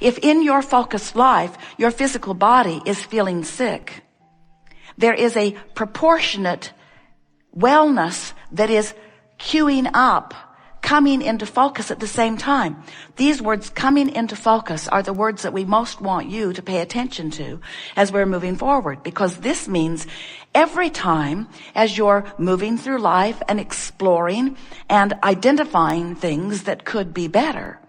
If in your focused life, your physical body is feeling sick, there is a proportionate wellness that is queuing up, coming into focus at the same time. These words, coming into focus, are the words that we most want you to pay attention to as we're moving forward, because this means every time as you're moving through life and exploring and identifying things that could be better,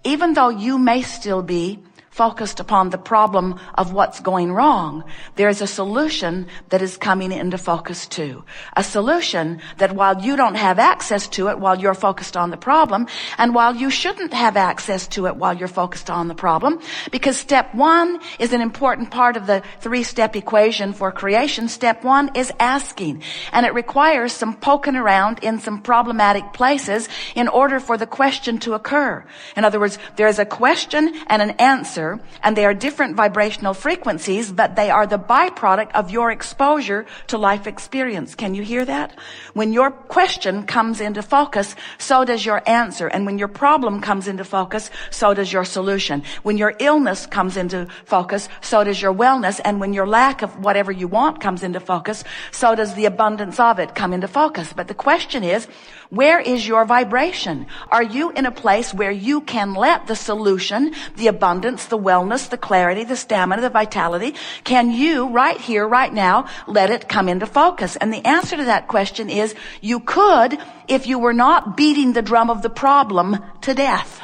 even though you may still be focused upon the problem of what's going wrong, there's a solution that is coming into focus too. A solution that, while you don't have access to it while you're focused on the problem, and while you shouldn't have access to it while you're focused on the problem, because step one is an important part of the 3-step equation for creation. Step one is asking, and it requires some poking around in some problematic places in order for the question to occur. In other words, there's a question and an answer, and they are different vibrational frequencies, but they are the byproduct of your exposure to life experience. Can you hear that? When your question comes into focus, so does your answer. And when your problem comes into focus, so does your solution. When your illness comes into focus, so does your wellness. And when your lack of whatever you want comes into focus, so does the abundance of it come into focus. But the question is, where is your vibration? Are you in a place where you can let the solution, the abundance, the wellness, the clarity, the stamina, the vitality, can you right here, right now, let it come into focus? And the answer to that question is, you could if you were not beating the drum of the problem to death.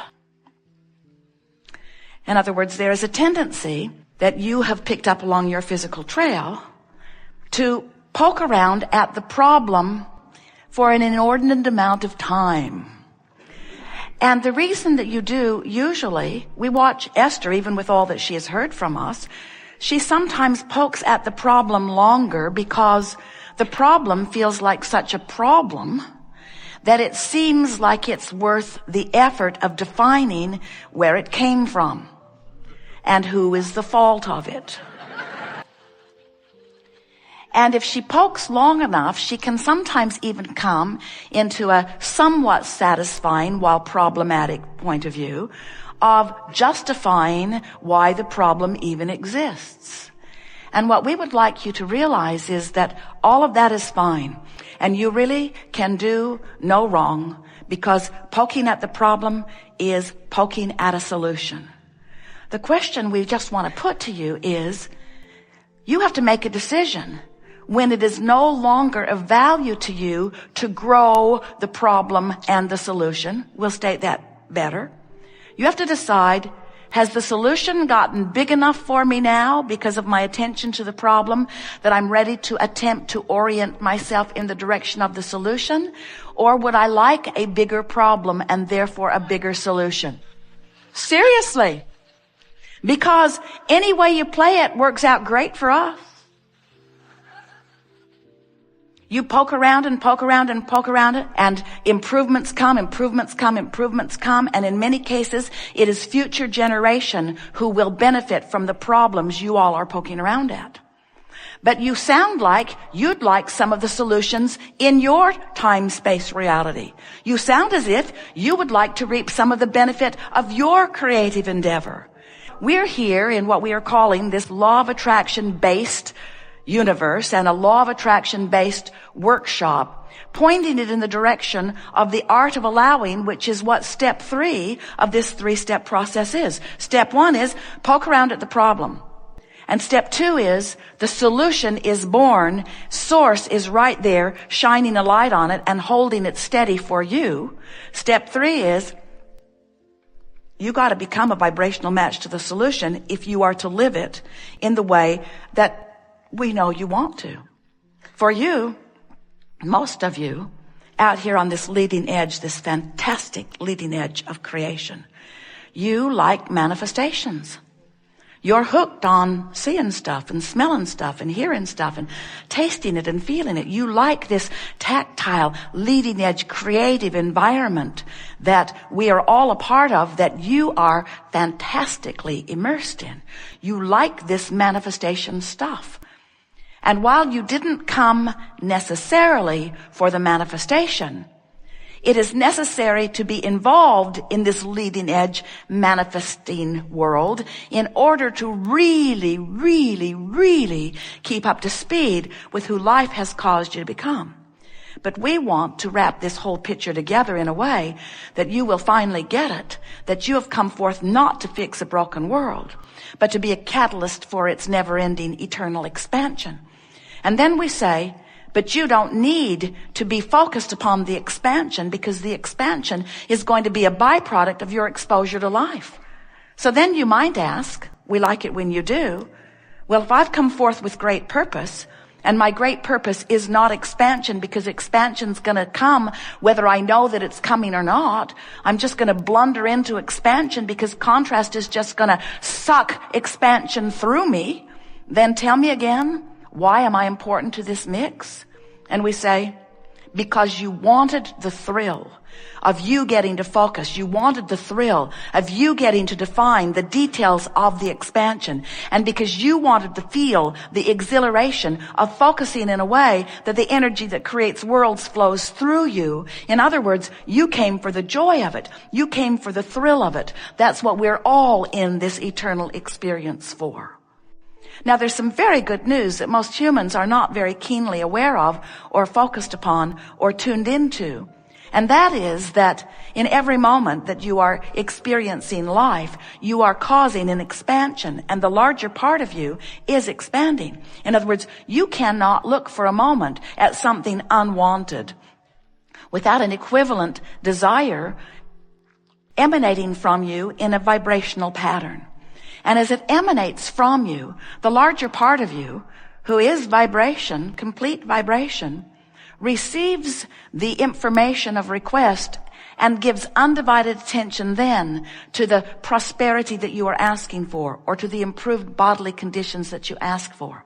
In other words, there is a tendency that you have picked up along your physical trail to poke around at the problem for an inordinate amount of time. And the reason that you do, usually, we watch Esther, even with all that she has heard from us, she sometimes pokes at the problem longer because the problem feels like such a problem that it seems like it's worth the effort of defining where it came from and who is the fault of it. And if she pokes long enough, she can sometimes even come into a somewhat satisfying while problematic point of view of justifying why the problem even exists. And what we would like you to realize is that all of that is fine. And you really can do no wrong, because poking at the problem is poking at a solution. The question we just want to put to you is, you have to make a decision when it is no longer of value to you to grow the problem and the solution. We'll state that better. You have to decide, has the solution gotten big enough for me now because of my attention to the problem that I'm ready to attempt to orient myself in the direction of the solution? Or would I like a bigger problem and therefore a bigger solution? Seriously. Because any way you play it works out great for us. You poke around and poke around and poke around it, and improvements come, improvements come, improvements come, and in many cases, it is future generation who will benefit from the problems you all are poking around at. But you sound like you'd like some of the solutions in your time-space reality. You sound as if you would like to reap some of the benefit of your creative endeavor. We're here in what we are calling this law of attraction-based universe and a law of attraction-based workshop, pointing it in the direction of the art of allowing, which is what step 3 of this 3-step process is. Step 1 is poke around at the problem. And step 2 is the solution is born. Source is right there, shining a light on it and holding it steady for you. Step 3 is you got to become a vibrational match to the solution if you are to live it in the way that we know you want to. For you, most of you, out here on this leading edge, this fantastic leading edge of creation, you like manifestations. You're hooked on seeing stuff and smelling stuff and hearing stuff and tasting it and feeling it. You like this tactile, leading edge, creative environment that we are all a part of, that you are fantastically immersed in. You like this manifestation stuff. And while you didn't come necessarily for the manifestation, It is necessary to be involved in this leading edge manifesting world in order to really, really, really keep up to speed with who life has caused you to become. But we want to wrap this whole picture together in a way that you will finally get it, that you have come forth not to fix a broken world, but to be a catalyst for its never-ending eternal expansion. And then we say, but you don't need to be focused upon the expansion, because the expansion is going to be a byproduct of your exposure to life. So then you might ask, we like it when you do, well, if I've come forth with great purpose, and my great purpose is not expansion, because expansion's going to come whether I know that it's coming or not. I'm just going to blunder into expansion because contrast is just going to suck expansion through me. Then tell me again, why am I important to this mix? And we say, because you wanted the thrill of you getting to focus. You wanted the thrill of you getting to define the details of the expansion. And because you wanted to feel the exhilaration of focusing in a way that the energy that creates worlds flows through you. In other words, you came for the joy of it. You came for the thrill of it. That's what we're all in this eternal experience for. Now, there's some very good news that most humans are not very keenly aware of or focused upon or tuned into. And that is that in every moment that you are experiencing life, you are causing an expansion, and the larger part of you is expanding. In other words, you cannot look for a moment at something unwanted without an equivalent desire emanating from you in a vibrational pattern. And as it emanates from you, the larger part of you, who is vibration, complete vibration, receives the information of request and gives undivided attention then to the prosperity that you are asking for, or to the improved bodily conditions that you ask for.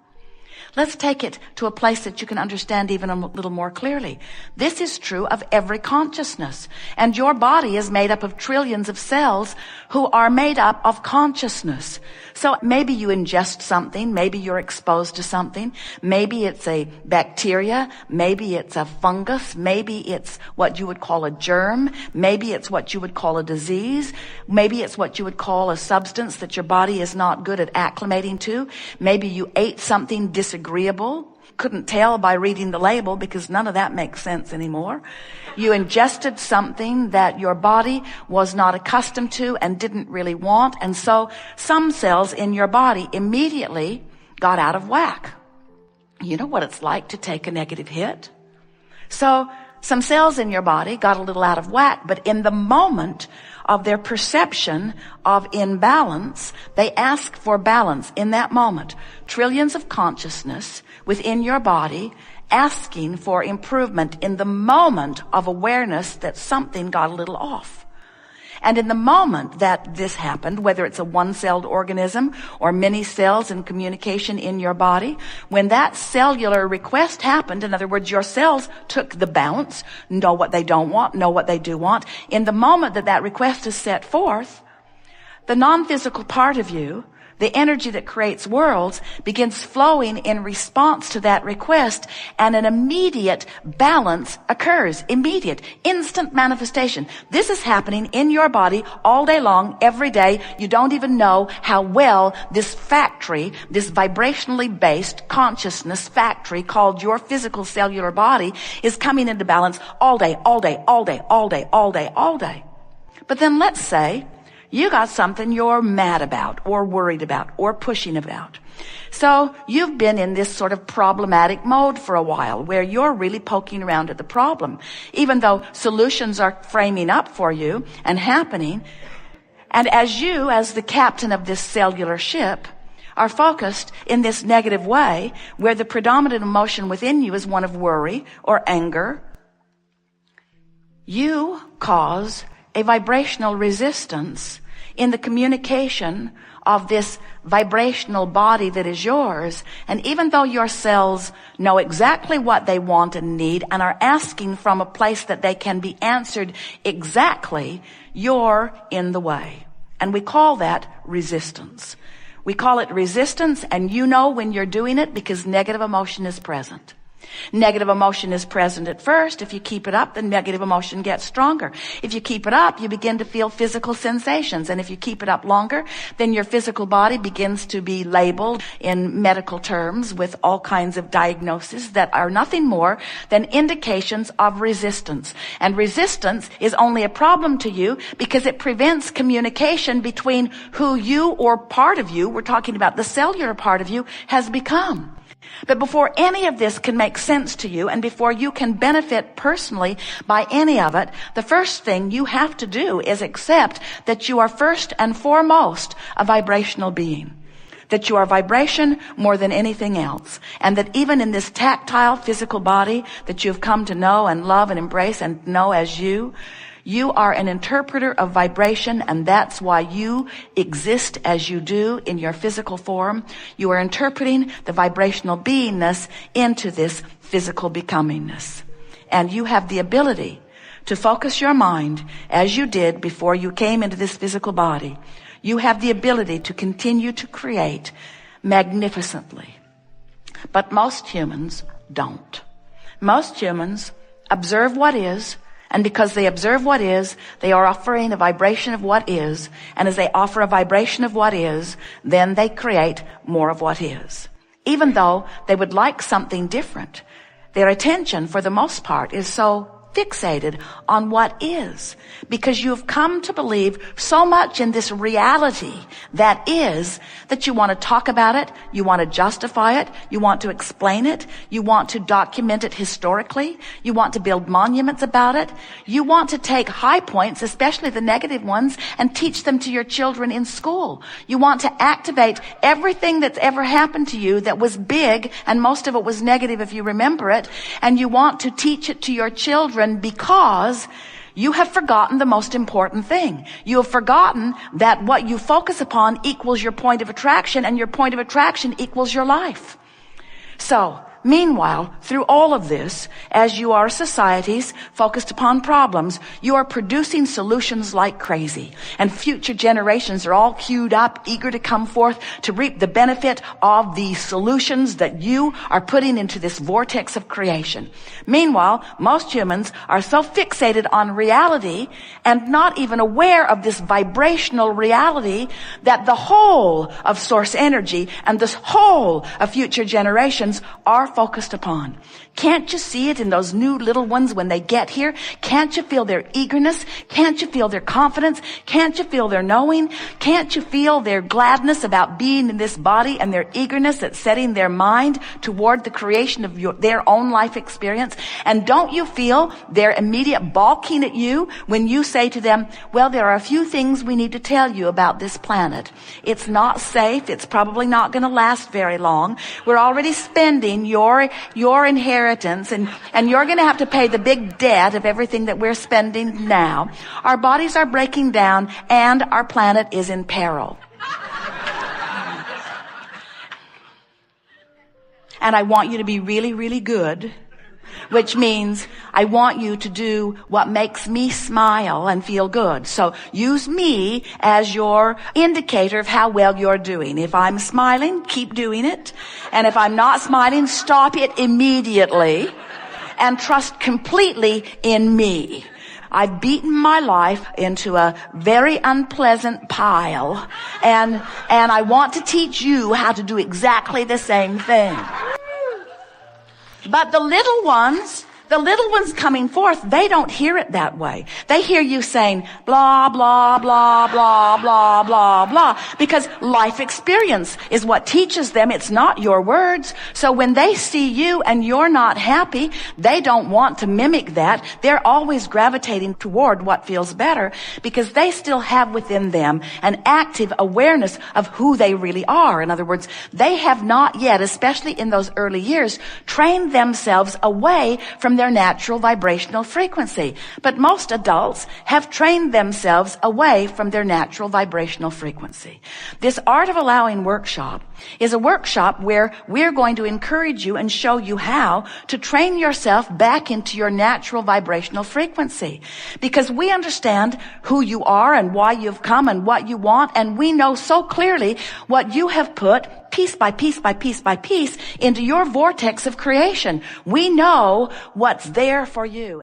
Let's take it to a place that you can understand even a little more clearly. This is true of every consciousness. And your body is made up of trillions of cells who are made up of consciousness. So maybe you ingest something, maybe you're exposed to something, maybe it's a bacteria, maybe it's a fungus, maybe it's what you would call a germ, maybe it's what you would call a disease, maybe it's what you would call a substance that your body is not good at acclimating to, maybe you ate something disagreeable, couldn't tell by reading the label because none of that makes sense anymore. You ingested something that your body was not accustomed to and didn't really want, and so some cells in your body immediately got out of whack. You know what it's like to take a negative hit? So some cells in your body got a little out of whack, but in the moment of their perception of imbalance, they ask for balance in that moment. Trillions of consciousness within your body asking for improvement in the moment of awareness that something got a little off. And in the moment that this happened, whether it's a one-celled organism or many cells in communication in your body, when that cellular request happened, in other words, your cells took the bounce, know what they don't want, know what they do want. In the moment that that request is set forth, the non-physical part of you, the energy that creates worlds, begins flowing in response to that request, and an immediate balance occurs. Immediate, instant manifestation. This is happening in your body all day long, every day. You don't even know how well this factory, this vibrationally based consciousness factory called your physical cellular body, is coming into balance all day, all day, all day, all day, all day, all day. But then let's say you got something you're mad about or worried about or pushing about. So you've been in this sort of problematic mode for a while where you're really poking around at the problem, even though solutions are framing up for you and happening. And as you, as the captain of this cellular ship, are focused in this negative way where the predominant emotion within you is one of worry or anger, you cause a vibrational resistance in the communication of this vibrational body that is yours. And even though your cells know exactly what they want and need and are asking from a place that they can be answered exactly, you're in the way. And we call that resistance. We call it resistance, and you know when you're doing it because negative emotion is present. Negative emotion is present at first. If you keep it up, the negative emotion gets stronger. If you keep it up, you begin to feel physical sensations. And if you keep it up longer, then your physical body begins to be labeled in medical terms with all kinds of diagnoses that are nothing more than indications of resistance. And resistance is only a problem to you because it prevents communication between who you or part of you, we're talking about the cellular part of you, has become. But before any of this can make sense to you and before you can benefit personally by any of it, the first thing you have to do is accept that you are first and foremost a vibrational being. That you are vibration more than anything else. And that even in this tactile physical body that you've come to know and love and embrace and know as you are an interpreter of vibration, and that's why you exist as you do in your physical form. You are interpreting the vibrational beingness into this physical becomingness. And you have the ability to focus your mind as you did before you came into this physical body. You have the ability to continue to create magnificently. But most humans don't. Most humans observe what is, and because they observe what is, they are offering a vibration of what is. And as they offer a vibration of what is, then they create more of what is. Even though they would like something different, their attention, for the most part, is so fixated on what is, because you've come to believe so much in this reality that is, that you want to talk about it, you want to justify it, you want to explain it, you want to document it historically, you want to build monuments about it, you want to take high points, especially the negative ones, and teach them to your children in school. You want to activate everything that's ever happened to you that was big, and most of it was negative if you remember it, and you want to teach it to your children because you have forgotten the most important thing. You have forgotten that what you focus upon equals your point of attraction, and your point of attraction equals your life. So, meanwhile, through all of this, as you are societies focused upon problems, you are producing solutions like crazy. And future generations are all queued up, eager to come forth to reap the benefit of the solutions that you are putting into this vortex of creation. Meanwhile, most humans are so fixated on reality and not even aware of this vibrational reality that the whole of source energy and the whole of future generations are focused upon. Can't you see it in those new little ones when they get here? Can't you feel their eagerness? Can't you feel their confidence? Can't you feel their knowing? Can't you feel their gladness about being in this body and their eagerness at setting their mind toward the creation of their own life experience? And don't you feel their immediate balking at you when you say to them, well, there are a few things we need to tell you about this planet. It's not safe. It's probably not going to last very long. We're already spending your inheritance, and you're going to have to pay the big debt of everything that we're spending now. Our bodies are breaking down, and our planet is in peril. And I want you to be really, really good, which means I want you to do what makes me smile and feel good. So use me as your indicator of how well you're doing. If I'm smiling, keep doing it. And if I'm not smiling, stop it immediately and trust completely in me. I've beaten my life into a very unpleasant pile, and I want to teach you how to do exactly the same thing. But the little ones coming forth, they don't hear it that way. They hear you saying blah, blah, blah, blah, blah, blah, blah, because life experience is what teaches them. It's not your words. So when they see you and you're not happy, they don't want to mimic that. They're always gravitating toward what feels better because they still have within them an active awareness of who they really are. In other words, they have not yet, especially in those early years, trained themselves away from their natural vibrational frequency. But most adults have trained themselves away from their natural vibrational frequency. This Art of Allowing workshop is a workshop where we're going to encourage you and show you how to train yourself back into your natural vibrational frequency. Because we understand who you are and why you've come and what you want, and we know so clearly what you have put piece by piece by piece by piece into your vortex of creation. We know what's there for you.